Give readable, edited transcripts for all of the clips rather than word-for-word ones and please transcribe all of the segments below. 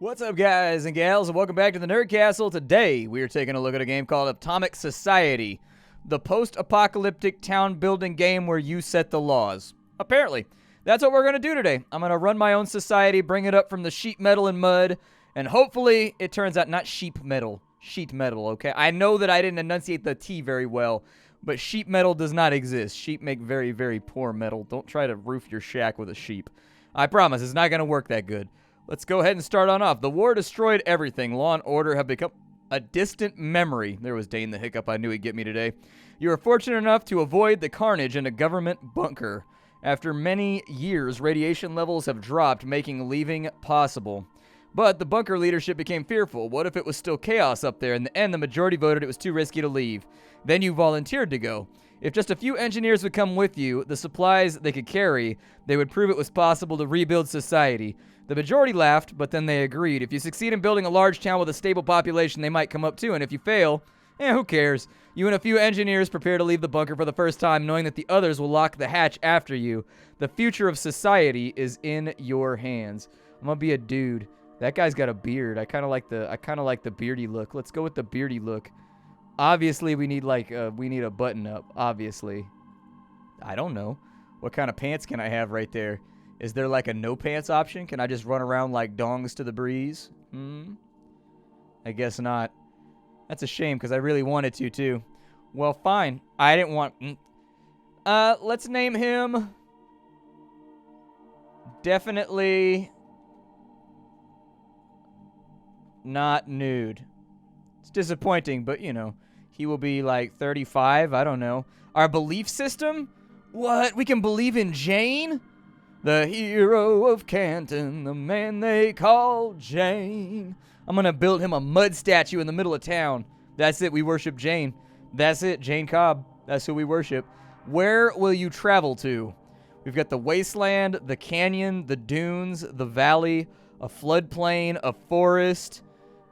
What's up, guys and gals, and welcome back to the Nerd Castle. Today, we are taking a look at a game called Atomic Society, the post-apocalyptic town-building game where you set the laws. Apparently. That's what we're going to do today. I'm going to run my own society, bring it up from the sheet metal and mud, and hopefully it turns out not sheet metal, okay? I know that I didn't enunciate the T very well, but sheet metal does not exist. Sheep make very, very poor metal. Don't try to roof your shack with a sheep. I promise, it's not going to work that good. Let's go ahead and start on off. The war destroyed everything. Law and order have become a distant memory. There was Dane the Hiccup. I knew he'd get me today. You were fortunate enough to avoid the carnage in a government bunker. After many years, radiation levels have dropped, making leaving possible. But the bunker leadership became fearful. What if it was still chaos up there? In the end, the majority voted it was too risky to leave. Then you volunteered to go. If just a few engineers would come with you, the supplies they could carry, they would prove it was possible to rebuild society. The majority laughed, but then they agreed. If you succeed in building a large town with a stable population, they might come up too, and if you fail, who cares? You and a few engineers prepare to leave the bunker for the first time, knowing that the others will lock the hatch after you. The future of society is in your hands. I'm gonna be a dude. That guy's got a beard. I kind of like the beardy look. Let's go with the beardy look. Obviously, we need a button up. Obviously, I don't know. What kind of pants can I have right there? Is there like a no pants option? Can I just run around like dongs to the breeze? I guess not. That's a shame because I really wanted to too. Well, fine. I didn't want... let's name him... Definitely... not nude. It's disappointing, but you know. He will be like 35. I don't know. Our belief system? What? We can believe in Jane? The hero of Canton, the man they call Jane. I'm going to build him a mud statue in the middle of town. That's it. We worship Jane. That's it. Jane Cobb. That's who we worship. Where will you travel to? We've got the wasteland, the canyon, the dunes, the valley, a floodplain, a forest,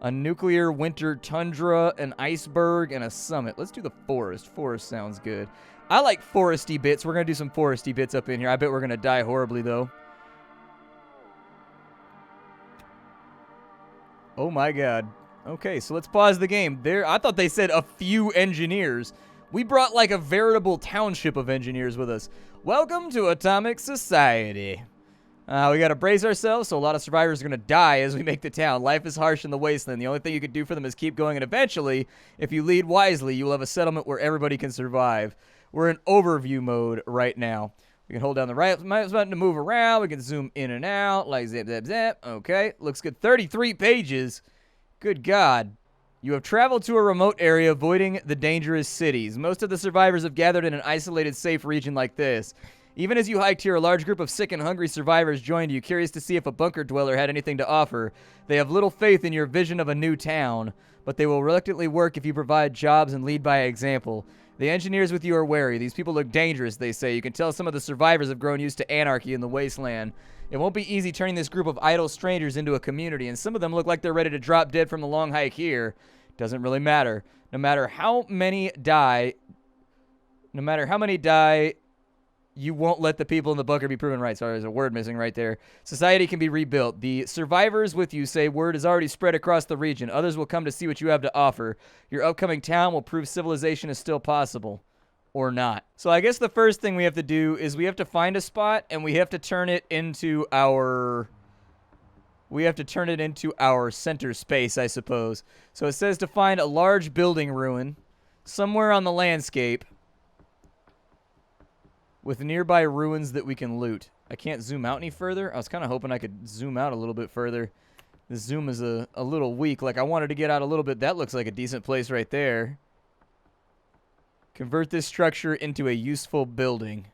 a nuclear winter tundra, an iceberg, and a summit. Let's do the forest. Forest sounds good. I like foresty bits. We're going to do some foresty bits up in here. I bet we're going to die horribly, though. Oh, my God. Okay, so let's pause the game. I thought they said a few engineers. We brought like a veritable township of engineers with us. Welcome to Atomic Society. We got to brace ourselves, so a lot of survivors are going to die as we make the town. Life is harsh in the wasteland. The only thing you can do for them is keep going, and eventually, if you lead wisely, you will have a settlement where everybody can survive. We're in overview mode right now. We can hold down the right mouse button to move around. We can zoom in and out, like zap, zap, zap. Okay, looks good. 33 pages. Good God. You have traveled to a remote area, avoiding the dangerous cities. Most of the survivors have gathered in an isolated, safe region like this. Even as you hiked here, a large group of sick and hungry survivors joined you, curious to see if a bunker dweller had anything to offer. They have little faith in your vision of a new town, but they will reluctantly work if you provide jobs and lead by example. The engineers with you are wary. These people look dangerous, they say. You can tell some of the survivors have grown used to anarchy in the wasteland. It won't be easy turning this group of idle strangers into a community, and some of them look like they're ready to drop dead from the long hike here. Doesn't really matter. No matter how many die, you won't let the people in the bunker be proven right. Sorry, there's a word missing right there. Society can be rebuilt. The survivors with you say word is already spread across the region. Others will come to see what you have to offer. Your upcoming town will prove civilization is still possible. Or not. So I guess the first thing we have to do is we have to find a spot and we have to turn it into our... center space, I suppose. So it says to find a large building ruin somewhere on the landscape with nearby ruins that we can loot. I can't zoom out any further. I was kind of hoping I could zoom out a little bit further. The zoom is a little weak. Like, I wanted to get out a little bit. That looks like a decent place right there. Convert this structure into a useful building.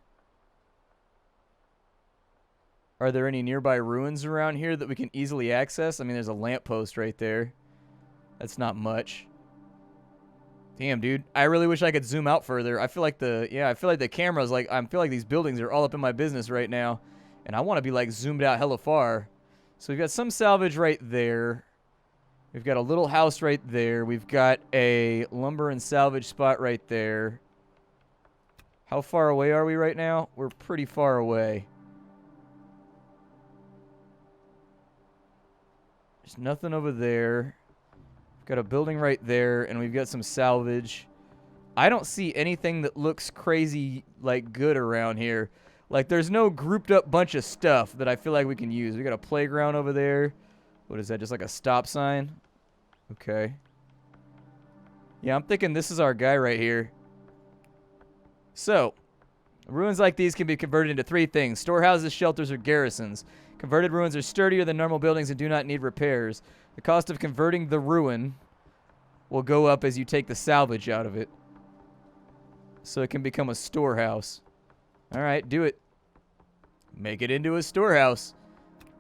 Are there any nearby ruins around here that we can easily access? I mean, there's a lamppost right there. That's not much. Damn, dude. I really wish I could zoom out further. I feel like the camera's like, I feel like these buildings are all up in my business right now. And I want to be like zoomed out hella far. So we've got some salvage right there. We've got a little house right there. We've got a lumber and salvage spot right there. How far away are we right now? We're pretty far away. There's nothing over there. We've got a building right there, and we've got some salvage. I don't see anything that looks crazy, like, good around here. Like, there's no grouped up bunch of stuff that I feel like we can use. We got a playground over there. What is that, just like a stop sign? Okay. Yeah, I'm thinking this is our guy right here. So, ruins like these can be converted into 3 things: storehouses, shelters, or garrisons. Converted ruins are sturdier than normal buildings and do not need repairs. The cost of converting the ruin will go up as you take the salvage out of it. So it can become a storehouse. Alright, do it. Make it into a storehouse.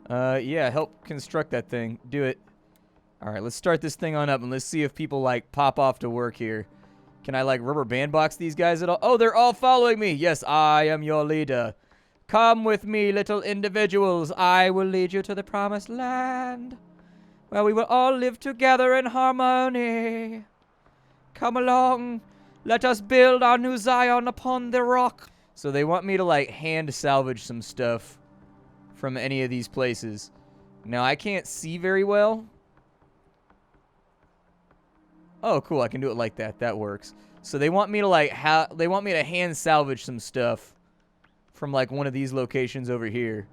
Yeah, help construct that thing. Do it. Alright, let's start this thing on up and let's see if people, like, pop off to work here. Can I, like, rubber bandbox these guys at all? Oh, they're all following me. Yes, I am your leader. Come with me, little individuals. I will lead you to the promised land, where we will all live together in harmony. Come along. Let us build our new Zion upon the rock. So they want me to, like, hand salvage some stuff from any of these places. Now, I can't see very well. Oh, cool. I can do it like that. That works. So they want me to, like, they want me to hand salvage some stuff from, like, one of these locations over here.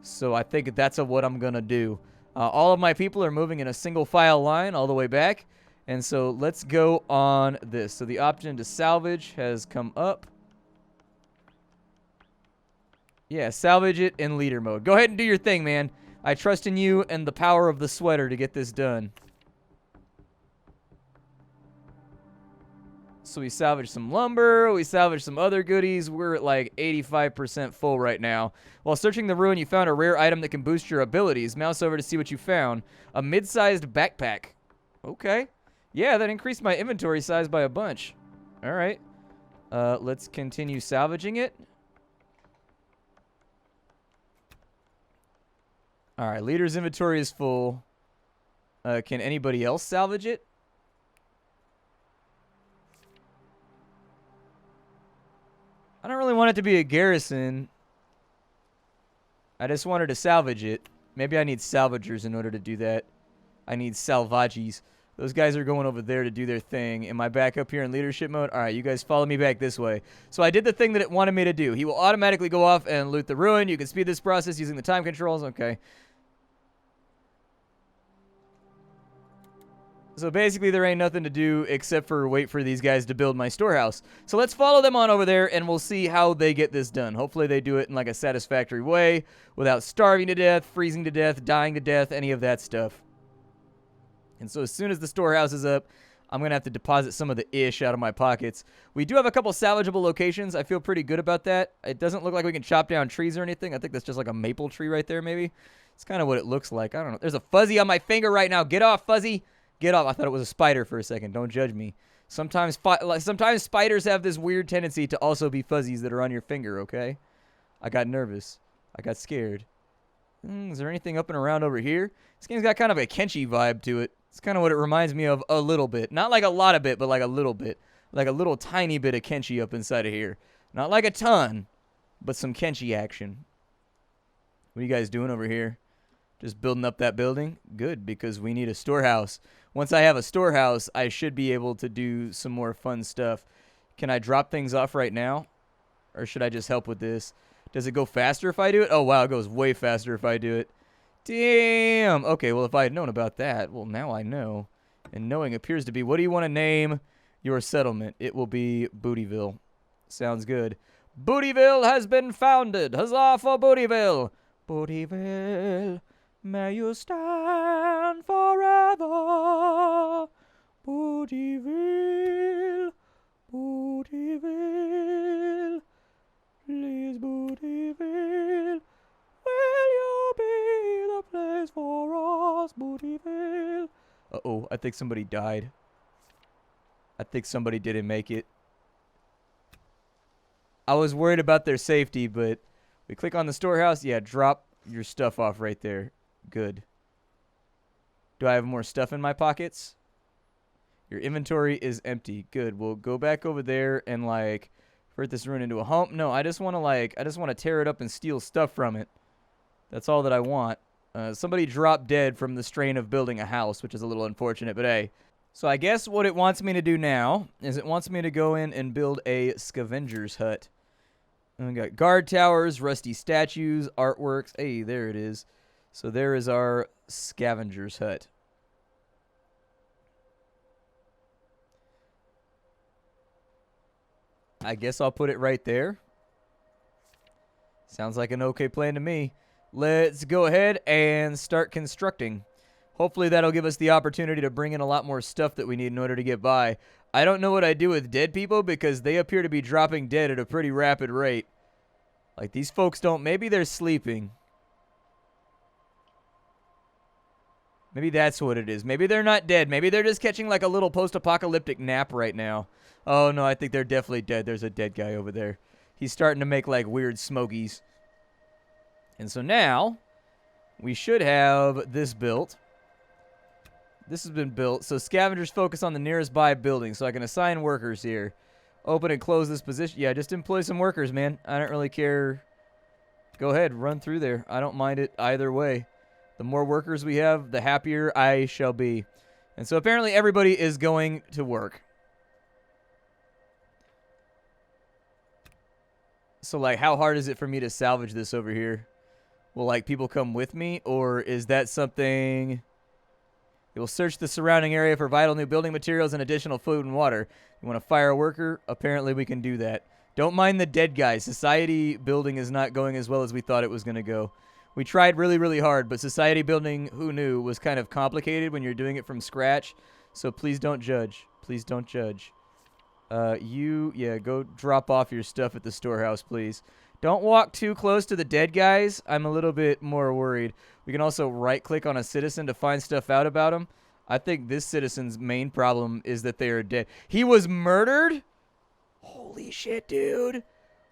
So I think that's what I'm going to do. All of my people are moving in a single file line all the way back. And so let's go on this. So the option to salvage has come up. Yeah, salvage it in leader mode. Go ahead and do your thing, man. I trust in you and the power of the sweater to get this done. So we salvaged some lumber. We salvaged some other goodies. We're at like 85% full right now. While searching the ruin, you found a rare item that can boost your abilities. Mouse over to see what you found. A mid-sized backpack. Okay. Yeah, that increased my inventory size by a bunch. All right. Let's continue salvaging it. All right, leader's inventory is full. Can anybody else salvage it? I don't really want it to be a garrison. I just wanted to salvage it. Maybe I need salvagers in order to do that. I need salvages. Those guys are going over there to do their thing. Am I back up here in leadership mode? All right, you guys follow me back this way. So I did the thing that it wanted me to do. He will automatically go off and loot the ruin. You can speed this process using the time controls. Okay. So basically there ain't nothing to do except for wait for these guys to build my storehouse. So let's follow them on over there and we'll see how they get this done. Hopefully they do it in like a satisfactory way without starving to death, freezing to death, dying to death, any of that stuff. And so as soon as the storehouse is up, I'm going to have to deposit some of the ish out of my pockets. We do have a couple salvageable locations. I feel pretty good about that. It doesn't look like we can chop down trees or anything. I think that's just like a maple tree right there maybe. It's kind of what it looks like. I don't know. There's a fuzzy on my finger right now. Get off, fuzzy. Get off. I thought it was a spider for a second. Don't judge me. Sometimes spiders have this weird tendency to also be fuzzies that are on your finger, okay? I got nervous. I got scared. Is there anything up and around over here? This game's got kind of a Kenshi vibe to it. It's kind of what it reminds me of a little bit. Not like a lot of it, but like a little bit. Like a little tiny bit of Kenshi up inside of here. Not like a ton, but some Kenshi action. What are you guys doing over here? Just building up that building? Good, because we need a storehouse. Once I have a storehouse, I should be able to do some more fun stuff. Can I drop things off right now? Or should I just help with this? Does it go faster if I do it? Oh, wow, it goes way faster if I do it. Damn! Okay, well, if I had known about that, well, now I know. And knowing appears to be, what do you want to name your settlement? It will be Bootyville. Sounds good. Bootyville has been founded! Huzzah for Bootyville! Bootyville, may you stand forever. Bootyville, Bootyville, please Bootyville, will you be the place for us, Bootyville? Uh-oh, I think somebody died. I think somebody didn't make it. I was worried about their safety, but we click on the storehouse. Yeah, drop your stuff off right there. Good. Do I have more stuff in my pockets? Your inventory is empty. Good. We'll go back over there and, like, convert this ruin into a home. No, I just want to, like, I just want to tear it up and steal stuff from it. That's all that I want. Somebody dropped dead from the strain of building a house, which is a little unfortunate, but hey. So I guess what it wants me to do now is it wants me to go in and build a scavenger's hut. And we got guard towers, rusty statues, artworks. Hey, there it is. So there is our scavenger's hut. I guess I'll put it right there. Sounds like an okay plan to me. Let's go ahead and start constructing. Hopefully that'll give us the opportunity to bring in a lot more stuff that we need in order to get by. I don't know what I do with dead people because they appear to be dropping dead at a pretty rapid rate. Like, these folks don't... Maybe they're sleeping. Maybe that's what it is. Maybe they're not dead. Maybe they're just catching like a little post-apocalyptic nap right now. Oh, no, I think they're definitely dead. There's a dead guy over there. He's starting to make like weird smokies. And so now we should have this built. This has been built. So scavengers focus on the nearest by building. So I can assign workers here. Open and close this position. Yeah, just employ some workers, man. I don't really care. Go ahead, run through there. I don't mind it either way. The more workers we have, the happier I shall be. And so apparently everybody is going to work. So, like, how hard is it for me to salvage this over here? Will, like, people come with me? Or is that something... It will search the surrounding area for vital new building materials and additional food and water. You want to fire a worker? Apparently we can do that. Don't mind the dead guys. Society building is not going as well as we thought it was going to go. We tried really, really hard, but society building, who knew, was kind of complicated when you're doing it from scratch. So please don't judge. Please don't judge. Yeah, go drop off your stuff at the storehouse, please. Don't walk too close to the dead guys. I'm a little bit more worried. We can also right-click on a citizen to find stuff out about him. I think this citizen's main problem is that they are dead. He was murdered? Holy shit, dude.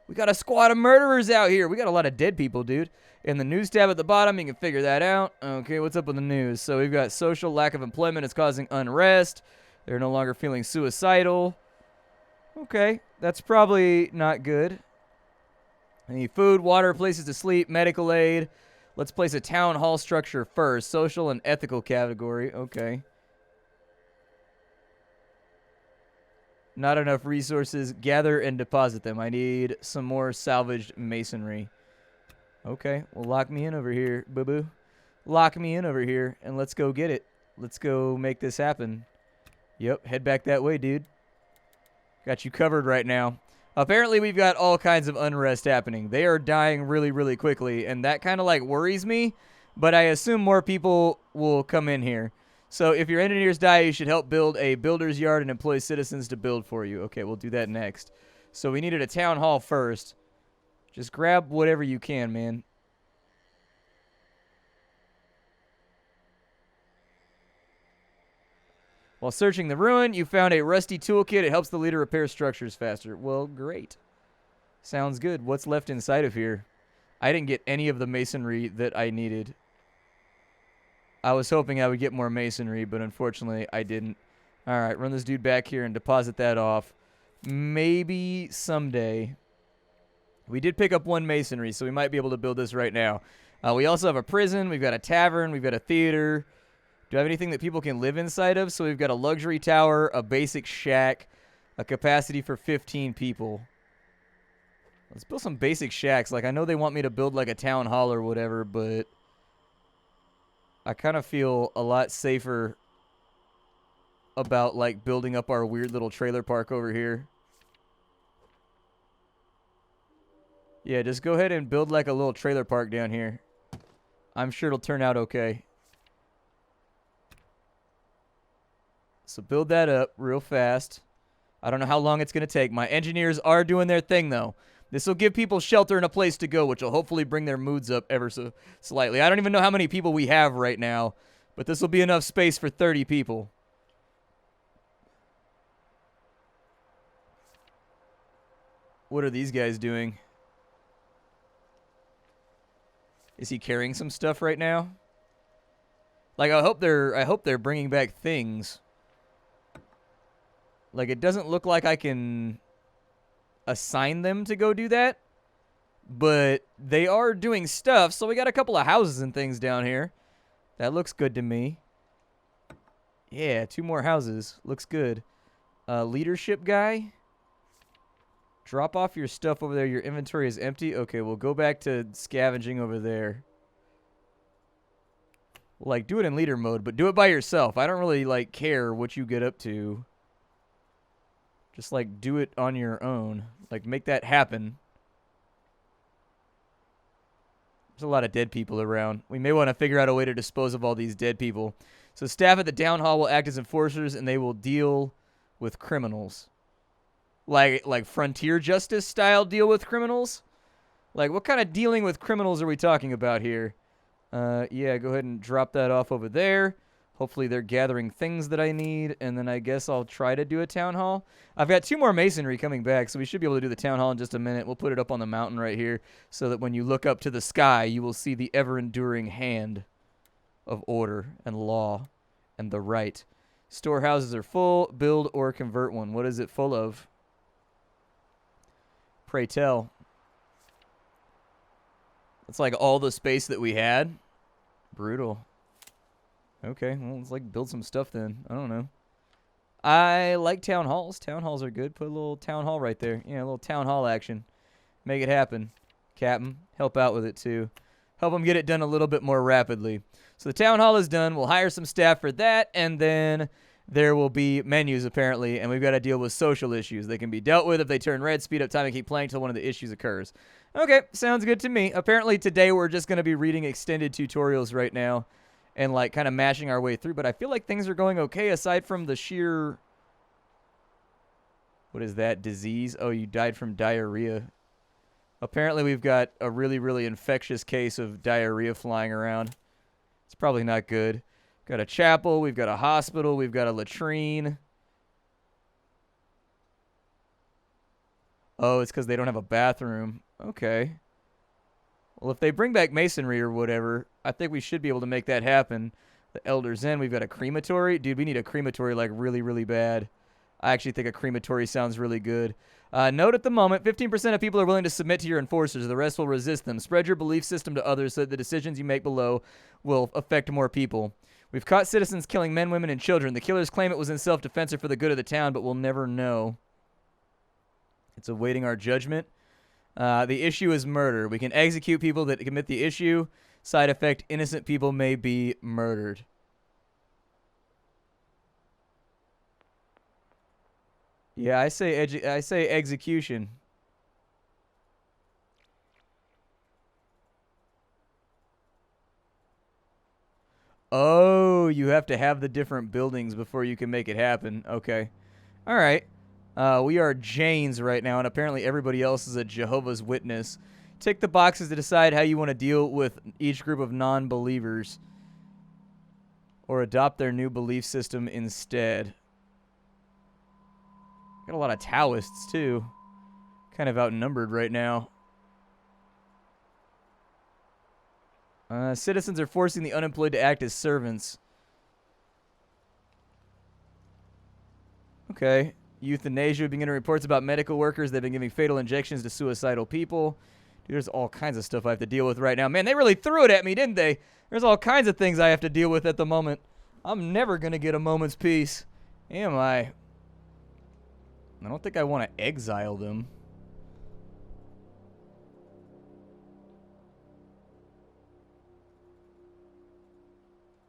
We got a squad of murderers out here. We got a lot of dead people, dude. In the news tab at the bottom, you can figure that out. Okay, what's up with the news? So we've got social lack of employment is causing unrest. They're no longer feeling suicidal. Okay, that's probably not good. I need food, water, places to sleep, medical aid. Let's place a town hall structure first. Social and ethical category. Okay. Not enough resources. Gather and deposit them. I need some more salvaged masonry. Okay, well, lock me in over here, boo-boo. Lock me in over here, and let's go get it. Let's go make this happen. Yep, head back that way, dude. Got you covered right now. Apparently, we've got all kinds of unrest happening. They are dying really, really quickly, and that kind of, like, worries me. But I assume more people will come in here. So if your engineers die, you should help build a builder's yard and employ citizens to build for you. Okay, we'll do that next. So we needed a town hall first. Just grab whatever you can, man. While searching the ruin, you found a rusty toolkit. It helps the leader repair structures faster. Well, great. Sounds good. What's left inside of here? I didn't get any of the masonry that I needed. I was hoping I would get more masonry, but unfortunately I didn't. All right, run this dude back here and deposit that off. Maybe someday. We did pick up one masonry, so we might be able to build this right now. We also have a prison. We've got a tavern. We've got a theater. Do I have anything that people can live inside of? So we've got a luxury tower, a basic shack, a capacity for 15 people. Let's build some basic shacks. Like, I know they want me to build like a town hall or whatever, but I kind of feel a lot safer about like building up our weird little trailer park over here. Yeah, just go ahead and build like a little trailer park down here. I'm sure it'll turn out okay. So build that up real fast. I don't know how long it's going to take. My engineers are doing their thing, though. This will give people shelter and a place to go, which will hopefully bring their moods up ever so slightly. I don't even know how many people we have right now, but this will be enough space for 30 people. What are these guys doing? Is he carrying some stuff right now? Like, I hope they're bringing back things. Like, it doesn't look like I can assign them to go do that. But they are doing stuff, so we got a couple of houses and things down here. That looks good to me. Yeah, 2 more houses. Looks good. Leadership guy. Drop off your stuff over there. Your inventory is empty. Okay, we'll go back to scavenging over there. Like, do it in leader mode, but do it by yourself. I don't really, like, care what you get up to. Just, like, do it on your own. Like, make that happen. There's a lot of dead people around. We may want to figure out a way to dispose of all these dead people. So staff at the town hall will act as enforcers, and they will deal with criminals. Like frontier justice style deal with criminals? Like, what kind of dealing with criminals are we talking about here? Yeah, go ahead and drop that off over there. Hopefully they're gathering things that I need, and then I guess I'll try to do a town hall. I've got 2 more masonry coming back, so we should be able to do the town hall in just a minute. We'll put it up on the mountain right here so that when you look up to the sky, you will see the ever-enduring hand of order and law and the right. Storehouses are full. Build or convert one. What is it full of? Pray tell. It's like all the space that we had. Brutal. Okay, well, let's like build some stuff then. I don't know. I like town halls. Town halls are good. Put a little town hall right there. Yeah, a little town hall action. Make it happen, Captain. Help out with it too. Help them get it done a little bit more rapidly. So the town hall is done. We'll hire some staff for that, and then there will be menus apparently, and we've got to deal with social issues. They can be dealt with if they turn red. Speed up time and keep playing until one of the issues occurs. Okay, sounds good to me. Apparently today we're just going to be reading extended tutorials right now and like kind of mashing our way through, but I feel like things are going okay aside from the sheer... What is that? Disease? Oh, you died from diarrhea. Apparently we've got a really, really infectious case of diarrhea flying around. It's probably not good. Got a chapel, we've got a hospital, we've got a latrine. Oh, it's because they don't have a bathroom. Okay. Well, if they bring back masonry or whatever, I think we should be able to make that happen. The Elder's Inn, we've got a crematory. Dude, we need a crematory like really, really bad. I actually think a crematory sounds really good. Note at the moment, 15% of people are willing to submit to your enforcers. The rest will resist them. Spread your belief system to others so that the decisions you make below will affect more people. We've caught citizens killing men, women, and children. The killers claim it was in self-defense or for the good of the town, but we'll never know. It's awaiting our judgment. The issue is murder. We can execute people that commit the issue. Side effect, innocent people may be murdered. Yeah, I say execution. Oh, you have to have the different buildings before you can make it happen. Okay. All right. We are Janes right now, and apparently everybody else is a Jehovah's Witness. Tick the boxes to decide how you want to deal with each group of non-believers, or adopt their new belief system instead. Got a lot of Taoists, too. Kind of outnumbered right now. Citizens are forcing the unemployed to act as servants. Okay. Euthanasia. We've been getting reports about medical workers. They've been giving fatal injections to suicidal people. Dude, there's all kinds of stuff I have to deal with right now. Man, they really threw it at me, didn't they? There's all kinds of things I have to deal with at the moment. I'm never going to get a moment's peace. Am I? I don't think I want to exile them.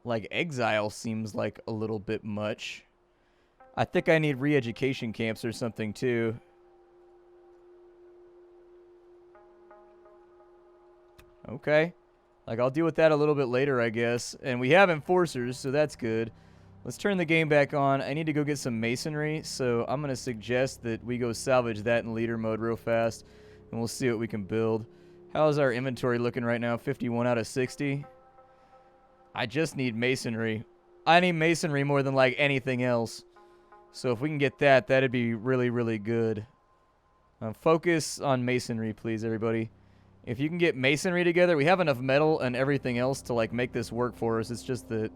Like, exile seems like a little bit much. I think I need re-education camps or something, too. Okay. Like, I'll deal with that a little bit later, I guess. And we have enforcers, so that's good. Let's turn the game back on. I need to go get some masonry, so I'm going to suggest that we go salvage that in leader mode real fast, and we'll see what we can build. How's our inventory looking right now? 51 out of 60. I just need masonry. I need masonry more than, like, anything else. So if we can get that, that'd be really, really good. Focus on masonry, please, everybody. If you can get masonry together, we have enough metal and everything else to, like, make this work for us. It's just that,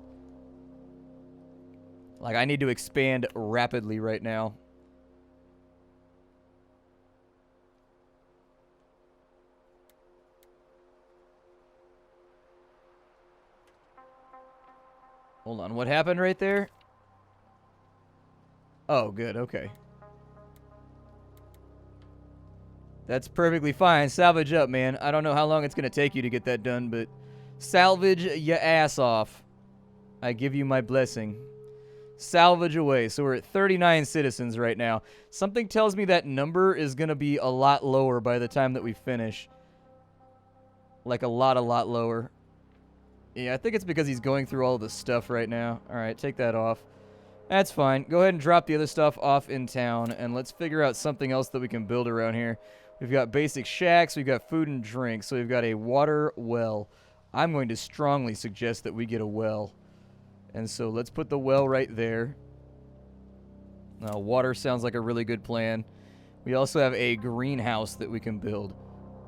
like, I need to expand rapidly right now. Hold on, what happened right there? Oh, good, okay. That's perfectly fine. Salvage up, man. I don't know how long it's going to take you to get that done, but salvage your ass off. I give you my blessing. Salvage away. So we're at 39 citizens right now. Something tells me that number is going to be a lot lower by the time that we finish. Like a lot lower. Yeah, I think it's because he's going through all of the stuff right now. All right, take that off. That's fine. Go ahead and drop the other stuff off in town, and let's figure out something else that we can build around here. We've got basic shacks. We've got food and drink. So we've got a water well. I'm going to strongly suggest that we get a well. And so let's put the well right there. Water sounds like a really good plan. We also have a greenhouse that we can build.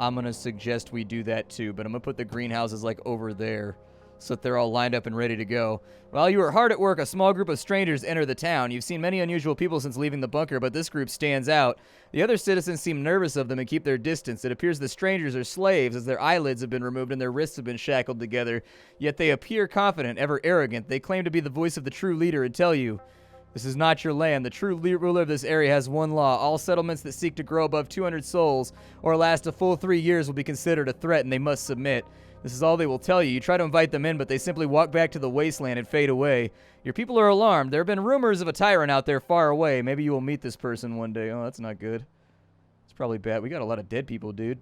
I'm going to suggest we do that too, but I'm going to put the greenhouses like over there so that they're all lined up and ready to go. While you are hard at work, a small group of strangers enter the town. You've seen many unusual people since leaving the bunker, but this group stands out. The other citizens seem nervous of them and keep their distance. It appears the strangers are slaves, as their eyelids have been removed and their wrists have been shackled together. Yet they appear confident, ever arrogant. They claim to be the voice of the true leader and tell you, this is not your land. The true ruler of this area has one law. All settlements that seek to grow above 200 souls or last a full 3 years will be considered a threat, and they must submit. This is all they will tell you. You try to invite them in, but they simply walk back to the wasteland and fade away. Your people are alarmed. There have been rumors of a tyrant out there far away. Maybe you will meet this person one day. Oh, that's not good. It's probably bad. We got a lot of dead people, dude.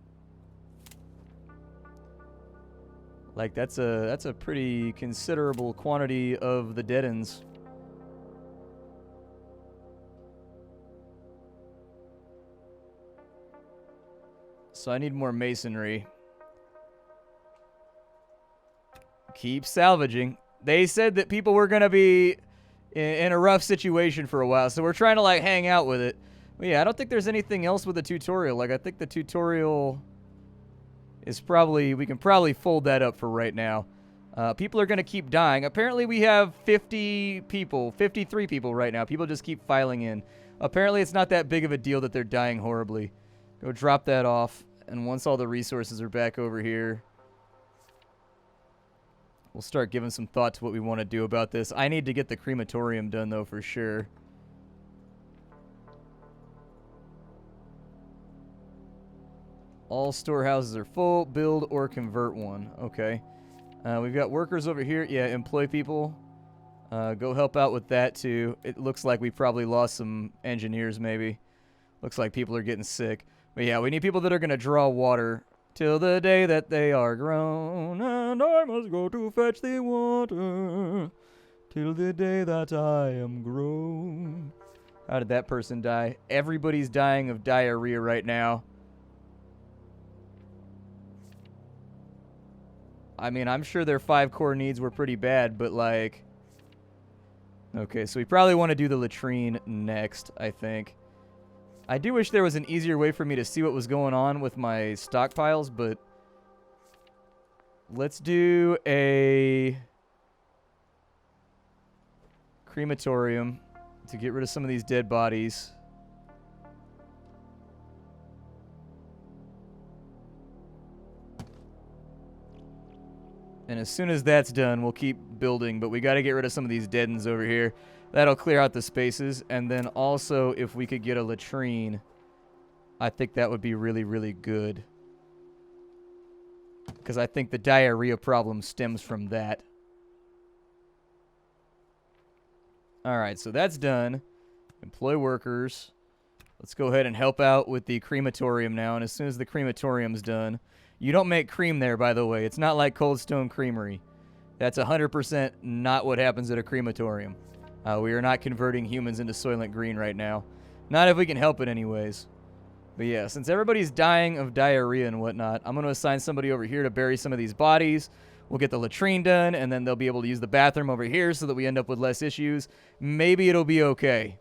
Like, that's a pretty considerable quantity of the dead-ends. So I need more masonry. Keep salvaging. They said that people were going to be in a rough situation for a while, so we're trying to, like, hang out with it. But yeah, I don't think there's anything else with the tutorial. Like, I think the tutorial is probably... We can probably fold that up for right now. People are going to keep dying. Apparently, we have 50 people, 53 people right now. People just keep filing in. Apparently, it's not that big of a deal that they're dying horribly. Go drop that off. And once all the resources are back over here, we'll start giving some thought to what we want to do about this. I need to get the crematorium done, though, for sure. All storehouses are full. Build or convert one. Okay. We've got workers over here. Yeah, employ people. Go help out with that, too. It looks like we probably lost some engineers, maybe. Looks like people are getting sick. But yeah, we need people that are going to draw water. Till the day that they are grown, and I must go to fetch the water. Till the day that I am grown. How did that person die? Everybody's dying of diarrhea right now. I mean, I'm sure their 5 core needs were pretty bad, but like... Okay, so we probably want to do the latrine next, I think. I do wish there was an easier way for me to see what was going on with my stockpiles, but let's do a crematorium to get rid of some of these dead bodies. And as soon as that's done, we'll keep building, but we got to get rid of some of these dead-ends over here. That'll clear out the spaces, and then also if we could get a latrine, I think that would be really, really good. Because I think the diarrhea problem stems from that. Alright, so that's done. Employ workers. Let's go ahead and help out with the crematorium now, and as soon as the crematorium's done... You don't make cream there, by the way. It's not like Cold Stone Creamery. That's 100% not what happens at a crematorium. We are not converting humans into Soylent Green right now. Not if we can help it anyways. But yeah, since everybody's dying of diarrhea and whatnot, I'm going to assign somebody over here to bury some of these bodies. We'll get the latrine done, and then they'll be able to use the bathroom over here so that we end up with less issues. Maybe it'll be okay.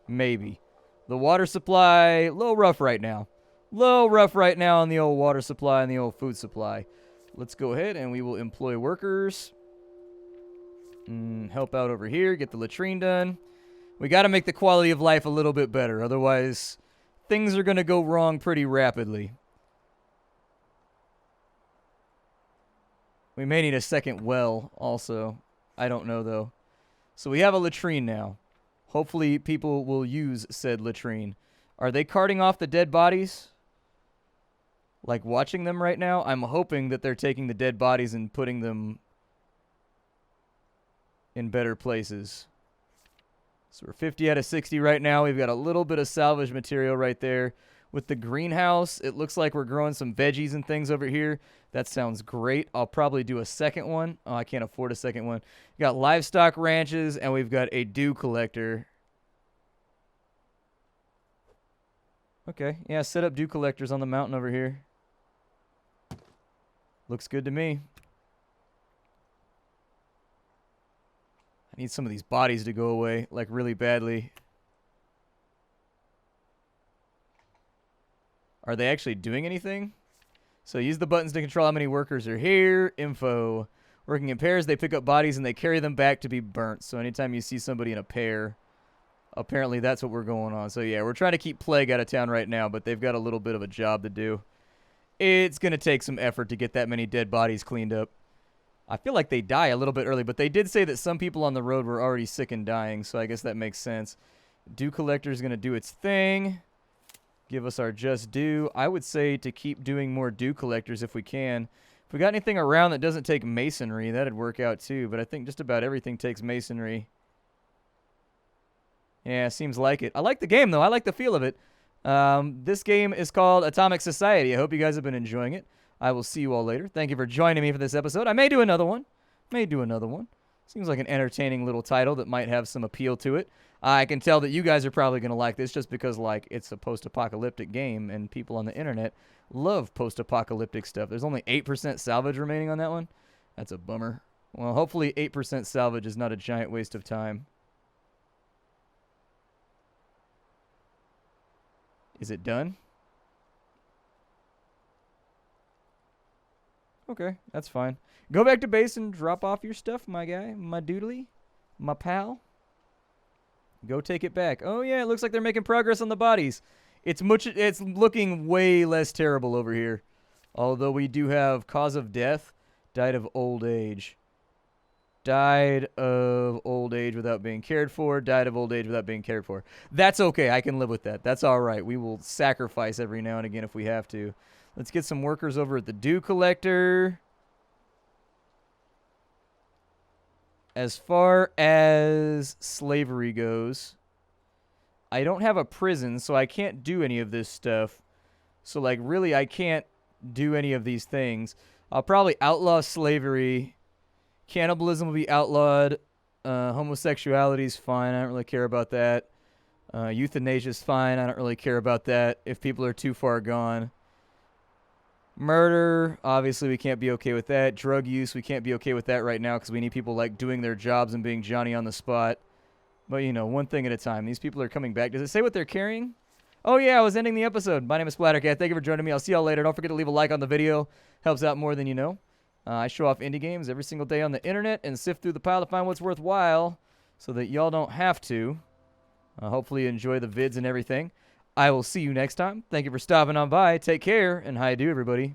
Maybe. The water supply, a little rough right now. Little rough right now on the old water supply and the old food supply. Let's go ahead and we will employ workers. Help out over here. Get the latrine done. We got to make the quality of life a little bit better. Otherwise, things are going to go wrong pretty rapidly. We may need a second well also. I don't know, though. So we have a latrine now. Hopefully people will use said latrine. Are they carting off the dead bodies? Like watching them right now? I'm hoping that they're taking the dead bodies and putting them in better places. So we're 50 out of 60 right now. We've got a little bit of salvage material right there. With the greenhouse, it looks like we're growing some veggies and things over here. That sounds great. I'll probably do a second one. Oh, I can't afford a second one. We got livestock ranches, and we've got a dew collector. Okay, yeah, set up dew collectors on the mountain over here. Looks good to me. I need some of these bodies to go away, like really badly. Are they actually doing anything? So use the buttons to control how many workers are here. Info. Working in pairs, they pick up bodies and they carry them back to be burnt. So anytime you see somebody in a pair, apparently that's what we're going on. So yeah, we're trying to keep Plague out of town right now, but they've got a little bit of a job to do. It's going to take some effort to get that many dead bodies cleaned up. I feel like they die a little bit early, but they did say that some people on the road were already sick and dying, so I guess that makes sense. Dew collector is going to do its thing. Give us our just due. I would say to keep doing more dew collectors if we can. If we got anything around that doesn't take masonry, that'd work out too, but I think just about everything takes masonry. Yeah, seems like it. I like the game, though. I like the feel of it. This game is called Atomic Society. I hope you guys have been enjoying it. I will see you all later. Thank you for joining me for this episode. I may do another one. Seems like an entertaining little title that might have some appeal to it. I can tell that you guys are probably going to like this just because, like, it's a post-apocalyptic game and people on the internet love post-apocalyptic stuff. There's only 8% salvage remaining on that one. That's a bummer. Well, hopefully 8% salvage is not a giant waste of time. Is it done? Okay, that's fine. Go back to base and drop off your stuff, my guy, my doodly, my pal. Go take it back. Oh yeah, it looks like they're making progress on the bodies. It's looking way less terrible over here. Although we do have cause of death, died of old age. Died of old age without being cared for. Died of old age without being cared for. That's okay. I can live with that. That's all right. We will sacrifice every now and again if we have to. Let's get some workers over at the dew collector. As far as slavery goes, I don't have a prison, so I can't do any of this stuff. So, like, really, I can't do any of these things. I'll probably outlaw slavery. Cannibalism will be outlawed. Homosexuality's fine. I don't really care about that. Euthanasia's fine. I don't really care about that if people are too far gone. Murder, obviously we can't be okay with that. Drug use, we can't be okay with that right now because we need people like doing their jobs and being Johnny on the spot. But, you know, one thing at a time. These people are coming back. Does it say what they're carrying? Oh, yeah, I was ending the episode. My name is Splattercat. Thank you for joining me. I'll see y'all later. Don't forget to leave a like on the video. Helps out more than you know. I show off indie games every single day on the internet and sift through the pile to find what's worthwhile so that y'all don't have to. Hopefully you enjoy the vids and everything. I will see you next time. Thank you for stopping on by. Take care, and hi-do, everybody.